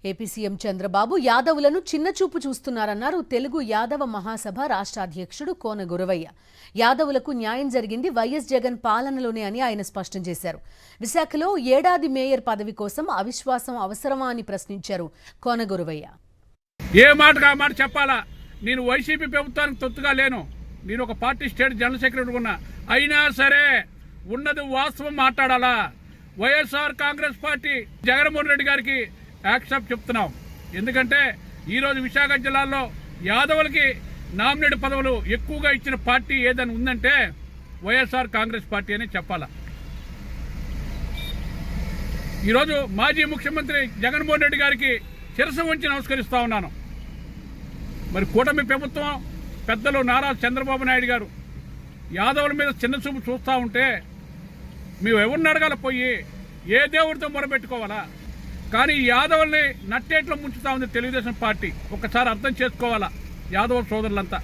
AP CM Chandrababu యాదవులను చిన్నచూపు చూస్తున్నారన్నారు తెలుగు యాదవ మహాసభ రాష్ట్ర అధ్యక్షుడు కోన గురవయ్య. యాదవులకు న్యాయం జరిగింది వైఎస్ జగన్ పాలనలోనే అని ఆయన స్పష్టం చేశారు. విశాఖలో ఏడాది మేయర్ పదవి కోసం అవిశ్వాసం అవసరమా అని ప్రశ్నించారు కోన గురవయ్య. ఏ మాటగా మాట చెప్పాలా? నేను వైసీపీ ప్రభుత్వానికి తొత్తుగా లేను. నేను ఒక పార్టీ స్టేట్ జనరల్ సెక్రటరీ ఉన్నా. అయినా సరే ఉన్నది వాస్తవం మాట్లాడాలా. వైఎస్ఆర్ కాంగ్రెస్ పార్టీ జగన్మోహన్ రెడ్డి గారికి యాక్సెప్ట్ చెప్తున్నాం. ఎందుకంటే ఈరోజు విశాఖ జిల్లాలో యాదవులకి నామినేట్ పదవులు ఎక్కువగా ఇచ్చిన పార్టీ ఏదని ఉందంటే వైఎస్ఆర్ కాంగ్రెస్ పార్టీ అని చెప్పాలా. ఈరోజు మాజీ ముఖ్యమంత్రి జగన్మోహన్ రెడ్డి గారికి శిరస్సు వంచి నమస్కరిస్తా ఉన్నాను. మరి కూటమి ప్రభుత్వం పెద్దలు నారా చంద్రబాబు నాయుడు గారు యాదవుల మీద చిన్న చూపు చూస్తూ ఉంటే మేము ఎవరిని అడగాల, పోయి ఏ దేవుడితో మొరబెట్టుకోవాలా? కానీ యాదవుల్ని నట్టేట్లో ముంచుతా ఉంది తెలుగుదేశం పార్టీ. ఒక్కసారి అర్థం చేసుకోవాలా యాదవ సోదరులంతా.